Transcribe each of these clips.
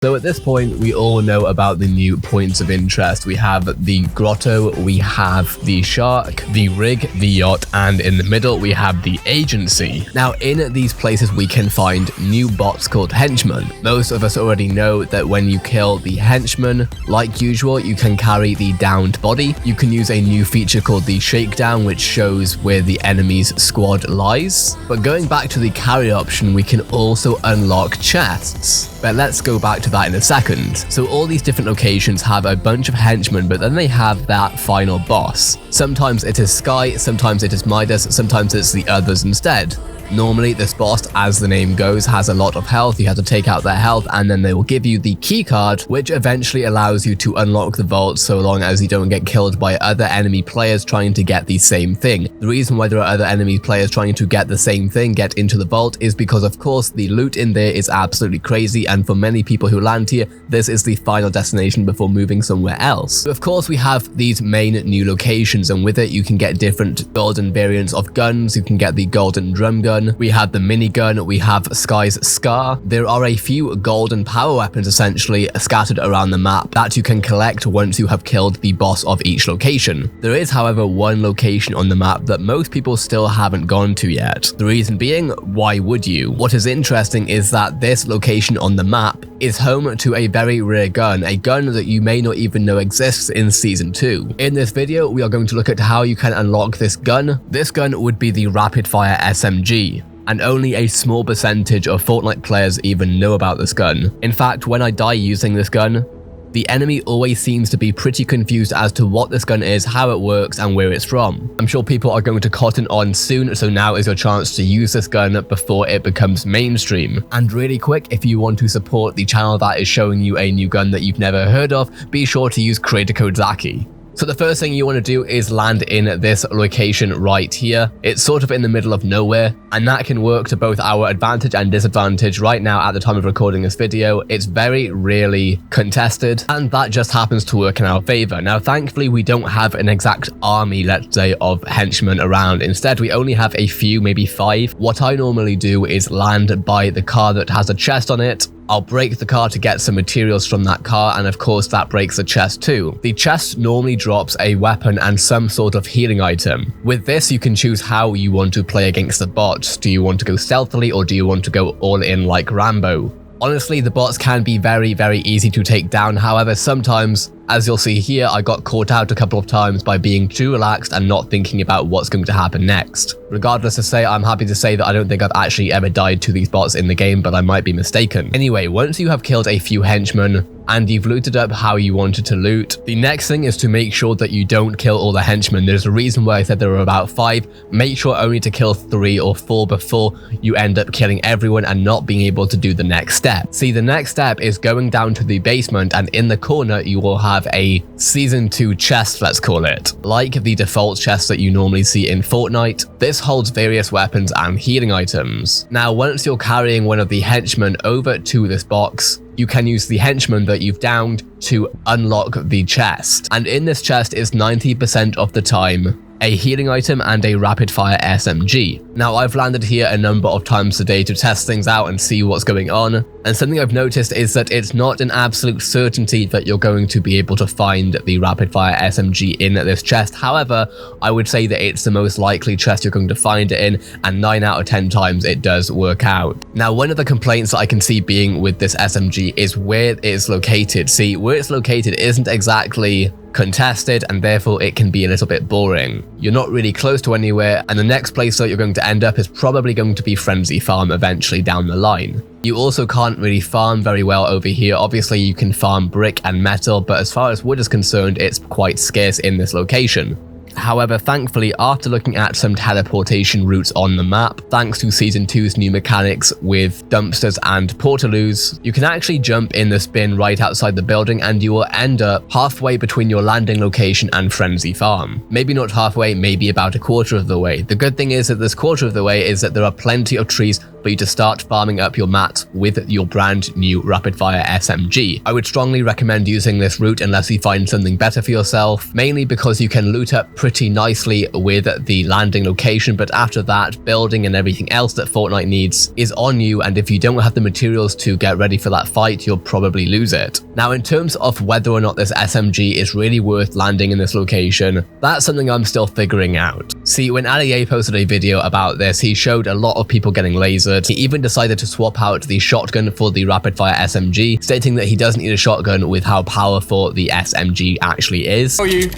So at this point, we all know about the new points of interest. We have the grotto, we have the shark, the rig, the yacht, and in the middle, we have the agency. Now, in these places, we can find new bots called henchmen. Most of us already know that when you kill the henchman, like usual, you can carry the downed body. You can use a new feature called the shakedown, which shows where the enemy's squad lies. But going back to the carry option, we can also unlock chests. But let's go back to that in a second. So all these different locations have a bunch of henchmen, but then they have that final boss. Sometimes it is Sky, sometimes it is Midas, sometimes it's the others instead. Normally, this boss, as the name goes, has a lot of health. You have to take out their health, and then they will give you the key card, which eventually allows you to unlock the vault so long as you don't get killed by other enemy players trying to get the same thing. The reason why there are other enemy players trying to get the same thing, get into the vault, is because, of course, the loot in there is absolutely crazy, and for many people who land here, this is the final destination before moving somewhere else. So of course, we have these main new locations, and with it, you can get different golden variants of guns. You can get the golden drum gun. We have the minigun, we have Sky's Scar. There are a few golden power weapons essentially scattered around the map that you can collect once you have killed the boss of each location. There is, however, one location on the map that most people still haven't gone to yet. The reason being, why would you? What is interesting is that this location on the map is home to a very rare gun, a gun that you may not even know exists in Season 2. In this video, we are going to look at how you can unlock this gun. This gun would be the Rapid Fire SMG. And only a small percentage of Fortnite players even know about this gun. In fact, when I die using this gun, the enemy always seems to be pretty confused as to what this gun is, how it works, and where it's from. I'm sure people are going to cotton on soon, so now is your chance to use this gun before it becomes mainstream. And really quick, if you want to support the channel that is showing you a new gun that you've never heard of, be sure to use creator code Zakky. So the first thing you want to do is land in this location right here. It's sort of in the middle of nowhere, and that can work to both our advantage and disadvantage. Right now, at the time of recording this video, it's very rarely contested, and that just happens to work in our favor. Now, thankfully, we don't have an exact army, let's say, of henchmen around. Instead, we only have a few, maybe 5. What I normally do is land by the car that has a chest on it. I'll break the car to get some materials from that car, and of course that breaks the chest too. The chest normally drops a weapon and some sort of healing item. With this, you can choose how you want to play against the bots. Do you want to go stealthily, or do you want to go all in like Rambo? Honestly, the bots can be very, very easy to take down. However, sometimes, as you'll see here, I got caught out a couple of times by being too relaxed and not thinking about what's going to happen next. Regardless to say, I'm happy to say that I don't think I've actually ever died to these bots in the game, but I might be mistaken. Anyway, once you have killed a few henchmen, and you've looted up how you wanted to loot, the next thing is to make sure that you don't kill all the henchmen. There's a reason why I said there were about 5. Make sure only to kill 3 or 4 before you end up killing everyone and not being able to do the next step. See, the next step is going down to the basement, and in the corner you will have a Season 2 chest, let's call it. Like the default chest that you normally see in Fortnite, this holds various weapons and healing items. Now, once you're carrying one of the henchmen over to this box, you can use the henchman that you've downed to unlock the chest. And in this chest is 90% of the time a healing item and a Rapid Fire SMG. Now, I've landed here a number of times today to test things out and see what's going on, and something I've noticed is that it's not an absolute certainty that you're going to be able to find the Rapid Fire SMG in this chest. However, I would say that it's the most likely chest you're going to find it in, and 9 out of 10 times it does work out. Now, one of the complaints that I can see being with this SMG is where it is located. See, where it's located isn't exactly contested, and therefore it can be a little bit boring. You're not really close to anywhere, and the next place that you're going to end up is probably going to be Frenzy Farm eventually down the line. You also can't really farm very well over here. Obviously, you can farm brick and metal, but as far as wood is concerned, it's quite scarce in this location. However, thankfully, after looking at some teleportation routes on the map, thanks to Season 2's new mechanics with dumpsters and portaloos, you can actually jump in this bin right outside the building, and you will end up halfway between your landing location and Frenzy Farm. Maybe not halfway, maybe about a quarter of the way. The good thing is that this quarter of the way is that there are plenty of trees for you to start farming up your mats with your brand new Rapid Fire SMG. I would strongly recommend using this route unless you find something better for yourself, mainly because you can loot up pretty nicely with the landing location, but after that, building and everything else that Fortnite needs is on you, and if you don't have the materials to get ready for that fight, you'll probably lose it. Now, in terms of whether or not this SMG is really worth landing in this location, that's something I'm still figuring out. See, when Ali posted a video about this, he showed a lot of people getting lasered. He even decided to swap out the shotgun for the Rapid Fire SMG, stating that he doesn't need a shotgun with how powerful the SMG actually is. Oh, you.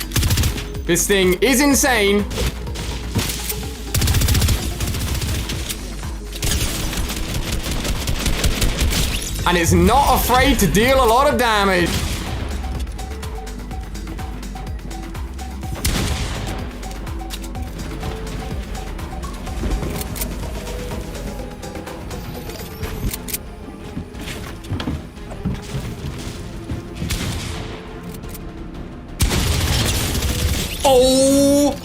This thing is insane. And it's not afraid to deal a lot of damage. Oh!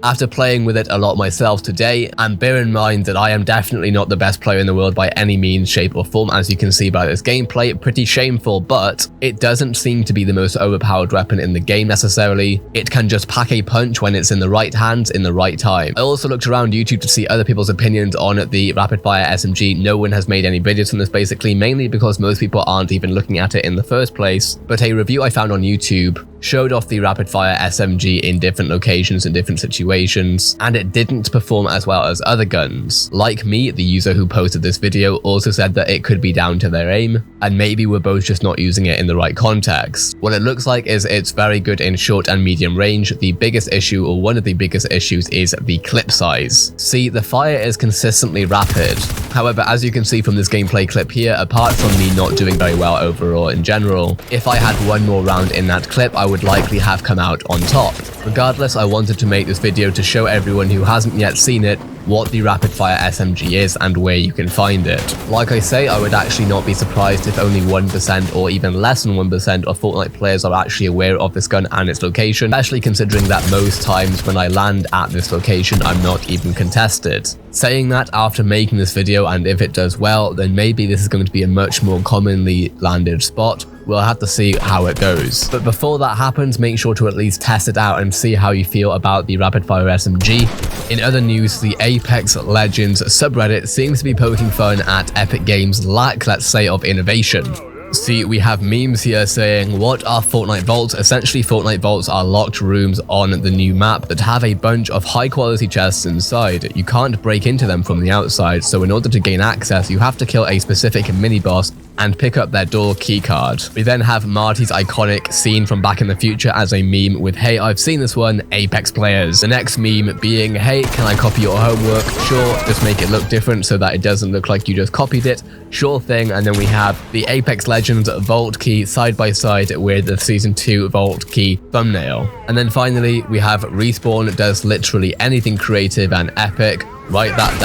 After playing with it a lot myself today, and bear in mind that I am definitely not the best player in the world by any means, shape or form, as you can see by this gameplay, pretty shameful, but it doesn't seem to be the most overpowered weapon in the game necessarily. It can just pack a punch when it's in the right hands in the right time. I also looked around YouTube to see other people's opinions on the Rapid Fire SMG. No one has made any videos on this basically, mainly because most people aren't even looking at it in the first place, but a review I found on YouTube showed off the Rapid Fire SMG in different locations and different situations, and it didn't perform as well as other guns. Like me, the user who posted this video also said that it could be down to their aim, and maybe we're both just not using it in the right context. What it looks like is it's very good in short and medium range. The biggest issue, or one of the biggest issues, is the clip size. See, the fire is consistently rapid. However, as you can see from this gameplay clip here, apart from me not doing very well overall in general, if I had one more round in that clip, I would likely have come out on top. Regardless, I wanted to make this video to show everyone who hasn't yet seen it what the Rapid Fire SMG is and where you can find it. Like I say, I would actually not be surprised if only 1% or even less than 1% of Fortnite players are actually aware of this gun and its location, especially considering that most times when I land at this location, I'm not even contested. Saying that, after making this video, and if it does well, then maybe this is going to be a much more commonly landed spot. We'll have to see how it goes. But before that happens, make sure to at least test it out and see how you feel about the Rapid Fire SMG. In other news, the Apex Legends subreddit seems to be poking fun at Epic Games' lack, let's say, of innovation. See, we have memes here saying, what are Fortnite vaults? Essentially, Fortnite vaults are locked rooms on the new map that have a bunch of high quality chests inside. You can't break into them from the outside, so in order to gain access, you have to kill a specific mini boss and pick up their door keycard. We then have Marty's iconic scene from Back in the Future as a meme with, hey, I've seen this one, Apex players. The next meme being, hey, can I copy your homework? Sure, just make it look different so that it doesn't look like you just copied it. Sure thing. And then we have the Apex Legends vault key side by side with the Season 2 vault key thumbnail. And then finally, we have Respawn does literally anything creative and epic. Write that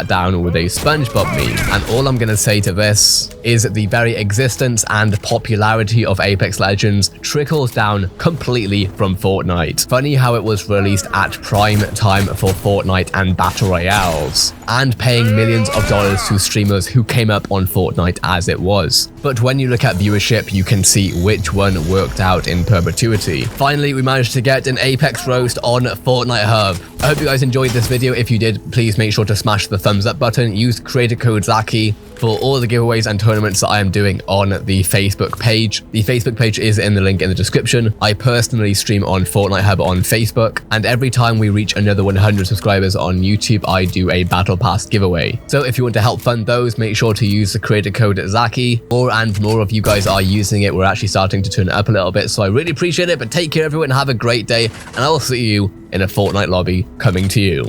down with a SpongeBob meme. And all I'm going to say to this is the very existence and popularity of Apex Legends trickles down completely from Fortnite. Funny how it was released at prime time for Fortnite and Battle Royales, and paying millions of dollars to streamers who came up on Fortnite as it was. But when you look at viewership, you can see which one worked out in perpetuity. Finally, we managed to get an Apex roast on Fortnite Hub. I hope you guys enjoyed this video. If you did, please make sure to smash the thumbs up button. Use creator code Zakky for all the giveaways and tournaments that I am doing on the Facebook page. The Facebook page is in the link in the description. I personally stream on Fortnite Hub on Facebook, and every time we reach another 100 subscribers on YouTube, I do a Battle Pass giveaway. So if you want to help fund those, make sure to use the creator code Zakky. More and more of you guys are using it. We're actually starting to turn it up a little bit, so I really appreciate it. But take care, everyone. Have a great day, and I will see you in a Fortnite lobby coming to you.